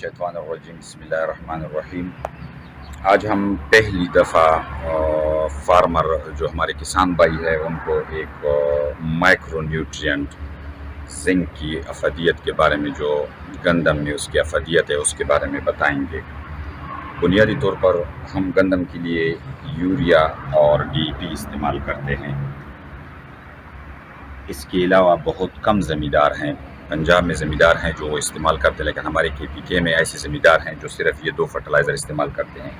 الشیطان الرجیم بسم اللہ الرحمن الرحیم۔ آج ہم پہلی دفعہ فارمر جو ہمارے کسان بھائی ہے ان کو ایک مائکرو نیوٹرینٹ زنک کی افادیت کے بارے میں، جو گندم میں اس کی افادیت ہے اس کے بارے میں بتائیں گے۔ بنیادی طور پر ہم گندم کے لیے یوریا اور ڈی پی استعمال کرتے ہیں۔ اس کے علاوہ بہت کم زمیندار ہیں، پنجاب میں زمیندار ہیں جو وہ استعمال کرتے ہیں، لیکن ہمارے KPK میں ایسے زمیندار ہیں جو صرف یہ 2 فرٹیلائزر استعمال کرتے ہیں۔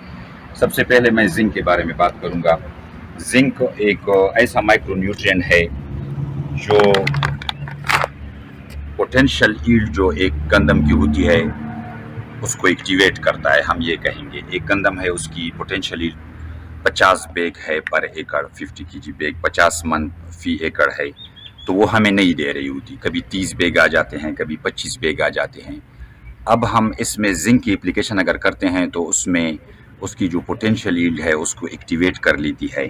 سب سے پہلے میں زنک کے بارے میں بات کروں گا۔ زنک ایک ایسا مائکرو نیوٹرین ہے جو پوٹینشیل ایلڈ جو ایک گندم کی ہوتی ہے اس کو ایکٹیویٹ کرتا ہے۔ ہم یہ کہیں گے ایک گندم ہے، اس کی پوٹینشیل ایلڈ 50 بیگ ہے پر ایکڑ، 50 kg بیگ 50 من فی ایکڑ ہے، تو وہ ہمیں نہیں دے رہی ہوتی۔ کبھی 30 بیگ آ جاتے ہیں، کبھی 25 بیگ آ جاتے ہیں۔ اب ہم اس میں زنک کی اپلیکیشن اگر کرتے ہیں تو اس میں اس کی جو پوٹینشیل ایلڈ ہے اس کو ایکٹیویٹ کر لیتی ہے۔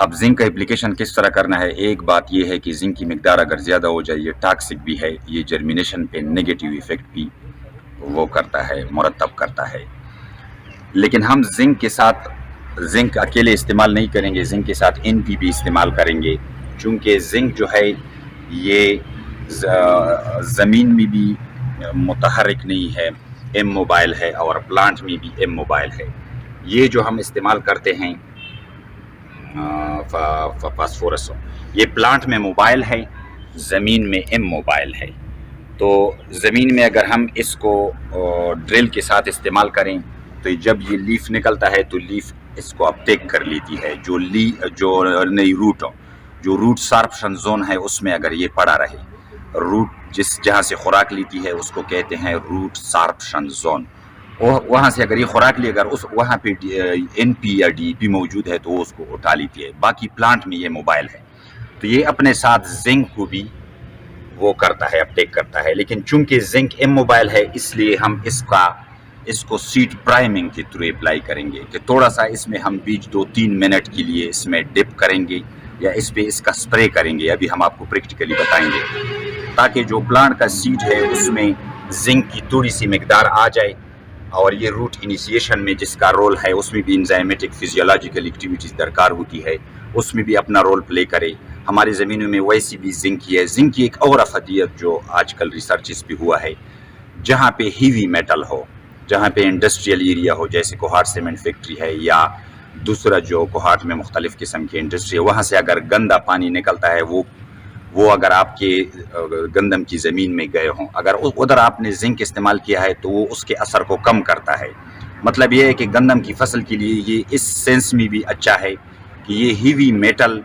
اب زنک کا اپلیکیشن کس طرح کرنا ہے؟ ایک بات یہ ہے کہ زنک کی مقدار اگر زیادہ ہو جائے یہ ٹاکسک بھی ہے، یہ جرمینیشن پہ نیگیٹیو ایفیکٹ بھی وہ کرتا ہے، مرتب کرتا ہے۔ لیکن ہم زنک کے ساتھ زنک اکیلے استعمال نہیں کریں گے، زنک کے ساتھ NP بھی استعمال کریں گے، چونکہ زنک جو ہے یہ زمین میں بھی متحرک نہیں ہے، ایم موبائل ہے، اور پلانٹ میں بھی ایم موبائل ہے۔ یہ جو ہم استعمال کرتے ہیں فاسفورس، یہ پلانٹ میں موبائل ہے، زمین میں ایم موبائل ہے۔ تو زمین میں اگر ہم اس کو ڈرل کے ساتھ استعمال کریں تو جب یہ لیف نکلتا ہے تو لیف اس کو اپٹیک کر لیتی ہے، جو نئی روٹ سارپشن زون ہے اس میں اگر یہ پڑا رہے، روٹ جہاں سے خوراک لیتی ہے اس کو کہتے ہیں روٹ سارپشن زون، وہاں سے اگر یہ خوراک لی، اگر وہاں پہ NP یا DP موجود ہے تو وہ اس کو اٹھا لیتی ہے۔ باقی پلانٹ میں یہ موبائل ہے، تو یہ اپنے ساتھ زنک کو بھی وہ کرتا ہے، اپٹیک کرتا ہے۔ لیکن چونکہ زنک ایم موبائل ہے اس لیے ہم اس کو سیڈ پرائمنگ کے تھرو اپلائی کریں گے، کہ تھوڑا سا اس میں ہم بیج 2-3 منٹ کے لیے اس میں ڈپ کریں گے یا اس پہ اس کا سپرے کریں گے۔ ابھی ہم آپ کو پریکٹیکلی بتائیں گے، تاکہ جو پلانٹ کا سیڈ ہے اس میں زنک کی تھوڑی سی مقدار آ جائے، اور یہ روٹ انیشیشن میں جس کا رول ہے اس میں بھی انزائمیٹک فزیولوجیکل ایکٹیویٹیز درکار ہوتی ہے، اس میں بھی اپنا رول پلے کرے۔ ہماری زمینوں میں ویسی بھی زنک ہے۔ زنک کی ایک اور افادیت جو آج کل ریسرچ اس پہ ہوا ہے، جہاں پہ ہیوی میٹل ہو، جہاں پہ انڈسٹریل ایریا ہو، جیسے کوہاٹ سیمنٹ فیکٹری ہے یا دوسرا جو کوہاٹ میں مختلف قسم کی انڈسٹری ہے، وہاں سے اگر گندا پانی نکلتا ہے، وہ اگر آپ کے گندم کی زمین میں گئے ہوں، اگر ادھر آپ نے زنک استعمال کیا ہے تو وہ اس کے اثر کو کم کرتا ہے۔ مطلب یہ ہے کہ گندم کی فصل کے لیے یہ اس سینس میں بھی اچھا ہے کہ یہ ہیوی میٹل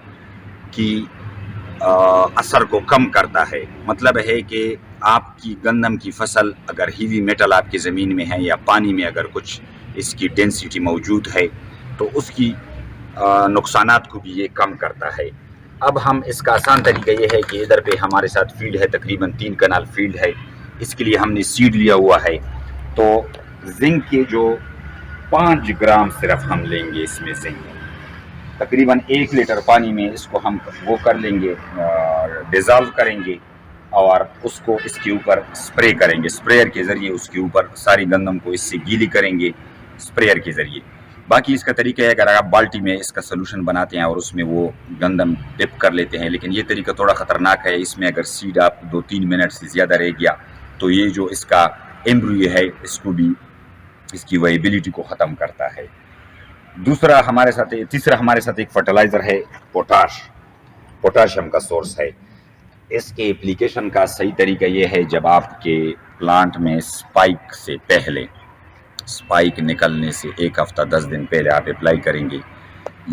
کی اثر کو کم کرتا ہے۔ مطلب ہے کہ آپ کی گندم کی فصل اگر ہیوی میٹل آپ کی زمین میں ہے یا پانی میں اگر کچھ اس کی ڈینسٹی موجود ہے تو اس کی نقصانات کو بھی یہ کم کرتا ہے۔ اب ہم اس کا آسان طریقہ یہ ہے کہ ادھر پہ ہمارے ساتھ فیلڈ ہے، تقریباً 3 کنال فیلڈ ہے، اس کے لیے ہم نے سیڈ لیا ہوا ہے۔ تو زنک کے جو 5 گرام صرف ہم لیں گے، اس میں زنک تقریباً 1 لیٹر پانی میں اس کو ہم وہ کر لیں گے، ڈیزالو کریں گے، اور اس کو اس کے اوپر سپرے کریں گے۔ سپریئر کے ذریعے اس کے اوپر ساری گندم کو اس سے گیلی کریں گے سپریئر کے ذریعے۔ باقی اس کا طریقہ ہے اگر آپ بالٹی میں اس کا سلوشن بناتے ہیں اور اس میں وہ گندم ڈپ کر لیتے ہیں، لیکن یہ طریقہ تھوڑا خطرناک ہے۔ اس میں اگر سیڈ آپ 2-3 منٹ سے زیادہ رہ گیا تو یہ جو اس کا ایمبریو ہے اس کو بھی، اس کی ویبلٹی کو ختم کرتا ہے۔ تیسرا ہمارے ساتھ ایک فرٹیلائزر ہے پوٹاشیم کا سورس ہے۔ اس کے اپلیکیشن کا صحیح طریقہ یہ ہے، جب آپ کے پلانٹ میں سپائک سے پہلے، سپائک نکلنے سے 1 ہفتہ 10 دن پہلے آپ اپلائی کریں گے۔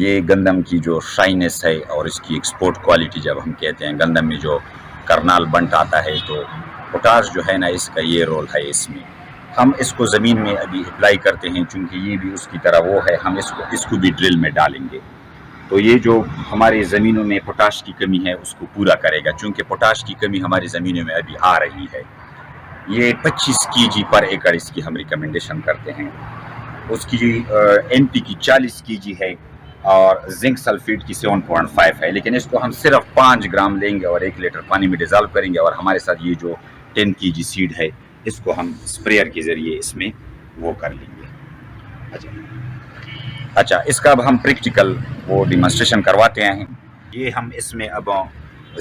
یہ گندم کی جو شائنس ہے اور اس کی ایکسپورٹ کوالٹی جب ہم کہتے ہیں، گندم میں جو کرنال بنٹ آتا ہے، تو پوٹاش جو ہے نا اس کا یہ رول ہے۔ اس میں ہم اس کو زمین میں ابھی اپلائی کرتے ہیں، چونکہ یہ بھی اس کی طرح وہ ہے، ہم اس کو بھی ڈرل میں ڈالیں گے، تو یہ جو ہماری زمینوں میں پوٹاش کی کمی ہے اس کو پورا کرے گا، چونکہ پوٹاش کی کمی ہماری زمینوں میں ابھی آ رہی ہے۔ یہ 25 kg پر ایکڑ اس کی ہم ریکمنڈیشن کرتے ہیں۔ اس کی NP کی 40 kg ہے اور زنک سلفیٹ کی 7.5 ہے، لیکن اس کو ہم صرف 5 گرام لیں گے اور 1 لیٹر پانی میں ڈیزالو کریں گے، اور ہمارے ساتھ یہ جو 10 kg سیڈ ہے اس کو ہم اسپریئر کے ذریعے اس میں وہ کر لیں گے. اچھا اس کا اب ہم پریکٹیکل وہ ڈیمانسٹریشن کرواتے ہیں. یہ ہم اس میں اب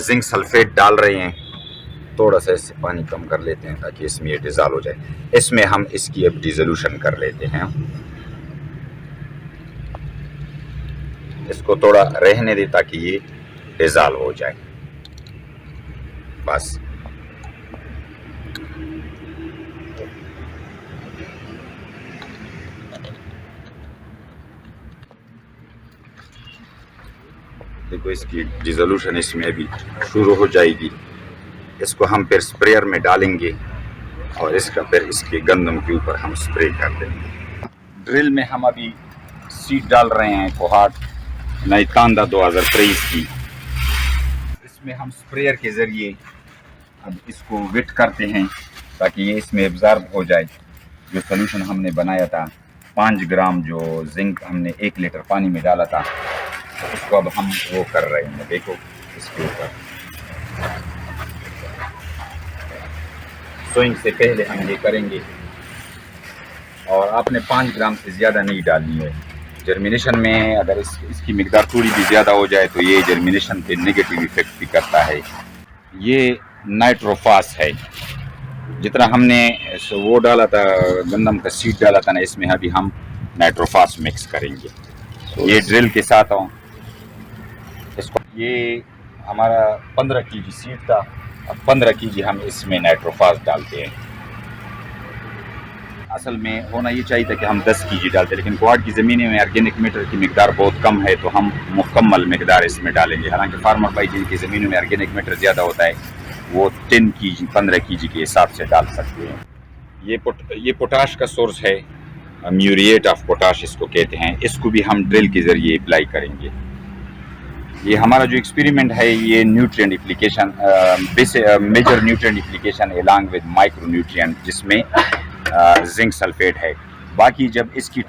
زنک سلفیٹ ڈال رہے ہیں. تھوڑا سا اس سے پانی کم کر لیتے ہیں تاکہ اس میں یہ ڈیزالو ہو جائے. اس میں ہم اس کی اب ڈیزولوشن کر لیتے ہیں. اس کو تھوڑا رہنے دے تاکہ یہ ڈیزالو ہو جائے. بس دیکھو اس کی ڈیزولوشن اس میں ابھی شروع ہو جائے گی. اس کو ہم پھر اسپریئر میں ڈالیں گے اور اس کا پھر اس کے گندم کے اوپر ہم اسپرے کر دیں گے. ڈرل میں ہم ابھی سیڈ ڈال رہے ہیں کوہاٹ نئی کاندہ 2023 کی. اس میں ہم اسپریئر کے ذریعے اب اس کو ویٹ کرتے ہیں تاکہ یہ اس میں ابزارب ہو جائے. جو سولوشن ہم نے بنایا تھا 5 گرام جو زنک ہم نے 1 لیٹر پانی میں ڈالا تھا اس کو اب ہم وہ کر رہے ہیں. دیکھو اس کے اوپر سوئنگ سے پہلے ہم یہ کریں گے اور آپ نے 5 گرام سے زیادہ نہیں ڈالنی ہے. جرمینیشن میں اگر اس کی مقدار تھوڑی بھی زیادہ ہو جائے تو یہ جرمینیشن پہ نگیٹو ایفیکٹ بھی کرتا ہے. یہ نائٹروفاس ہے. جتنا ہم نے وہ ڈالا تھا گندم کا سیڈ ڈالا تھا نا اس میں ابھی ہم نائٹروفاس مکس کریں گے. یہ ڈرل کے ساتھ اس کو یہ ہمارا 15 کے جی سیڈ تھا. اب 15 کے جی ہم اس میں نائٹروفاس ڈالتے ہیں. اصل میں ہونا یہ چاہیے تھا کہ ہم 10 کے جی ڈالتے لیکن کوارڈ کی زمینیں میں آرگینک میٹر کی مقدار بہت کم ہے تو ہم مکمل مقدار اس میں ڈالیں گے. حالانکہ فارمر بھائی جن کی زمینوں میں آرگینک میٹر زیادہ ہوتا ہے وہ 10 کے جی 15 کے جی کے حساب سے ڈال سکتے ہیں. یہ پوٹاش کا سورس ہے. میوریٹ آف پوٹاش اس کو کہتے ہیں. اس کو بھی ہم ڈرل کے ذریعے اپلائی کریں گے. یہ ہمارا جو ایکسپیریمنٹ ہے یہ nutrient application major nutrient application along with micronutrient جس میں زنک سلفیٹ ہے. باقی جب اس کی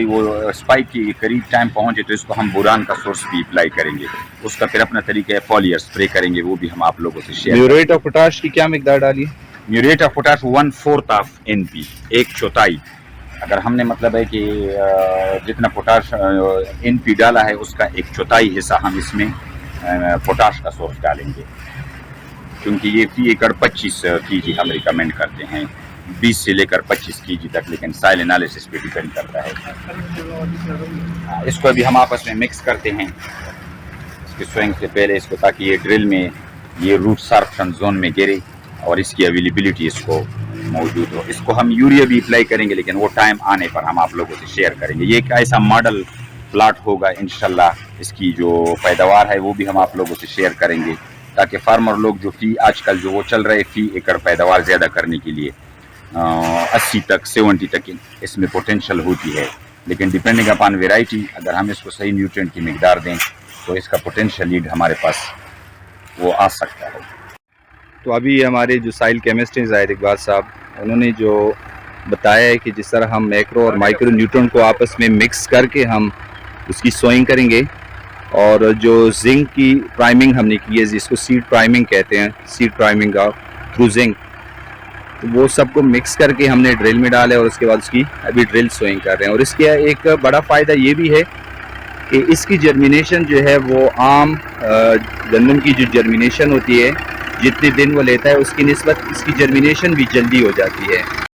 وہ اسپائک کی قریب ٹائم پہنچے تو اس کو ہم بوران کا سورس بھی اپلائی کریں گے. اس کا پھر اپنا طریقہ ہے فولیئر اسپرے کریں گے وہ بھی ہم آپ لوگوں سے شیئر. میوریٹ آف پوٹاش کی کیا مقدار ڈالی؟ میوریٹ آف پوٹاش 1/4 آف NP 1/4. اگر ہم نے مطلب ہے کہ جتنا پوٹاش NP ڈالا ہے اس کا 1/4 حصہ ہم اس میں پوٹاش کا سورس ڈالیں گے کیونکہ یہ فی ایکڑ 25 کے جی ہم ریکمینڈ کرتے ہیں 20 سے لے کر 25 کے جی تک. لیکن سائل انالیسس پہ ڈیپینڈ کرتا ہے. اس کو ابھی ہم آپس میں مکس کرتے ہیں اس کے سوئنگ سے پہلے اس کو تاکہ یہ ڈرل میں یہ روٹ سارپشن زون میں گرے اور اس کی اویلیبلٹی اس کو موجود ہو. اس کو ہم یوریا بھی اپلائی کریں گے لیکن وہ ٹائم آنے پر ہم آپ لوگوں سے شیئر کریں گے. یہ ایک ایسا ماڈل پلاٹ ہوگا انشاءاللہ. اس کی جو پیداوار ہے وہ بھی ہم آپ لوگوں سے شیئر کریں گے تاکہ فارمر لوگ جو آج کل جو وہ چل رہے فی ایکڑ پیداوار زیادہ کرنے کے لیے 80 تک 70 تک اس میں پوٹینشیل ہوتی ہے. لیکن ڈیپینڈنگ اپان ویرائٹی اگر ہم اس کو صحیح نیوٹرینٹ کی مقدار دیں تو اس کا پوٹینشیل لیڈ ہمارے پاس وہ آ سکتا ہے. تو ابھی ہمارے جو سائل کیمسٹ ہیں زاہد اقبال صاحب انہوں نے جو بتایا ہے کہ جس طرح ہم میکرو اور مائکرو نیوٹرن کو آپس میں مکس کر کے ہم اس کی سوئنگ کریں گے اور جو زنک کی پرائمنگ ہم نے کی ہے جس کو سیڈ پرائمنگ کہتے ہیں seed priming of through zinc تو وہ سب کو مکس کر کے ہم نے ڈرل میں ڈالے اور اس کے بعد اس کی ابھی ڈرل سوئنگ کر رہے ہیں. اور اس کا ایک بڑا فائدہ یہ بھی ہے کہ اس کی جرمینیشن جو ہے وہ عام گندم کی جو جرمینیشن ہوتی ہے جتنے دن وہ لیتا ہے اس کی نسبت اس کی جرمینیشن بھی جلدی ہو جاتی ہے.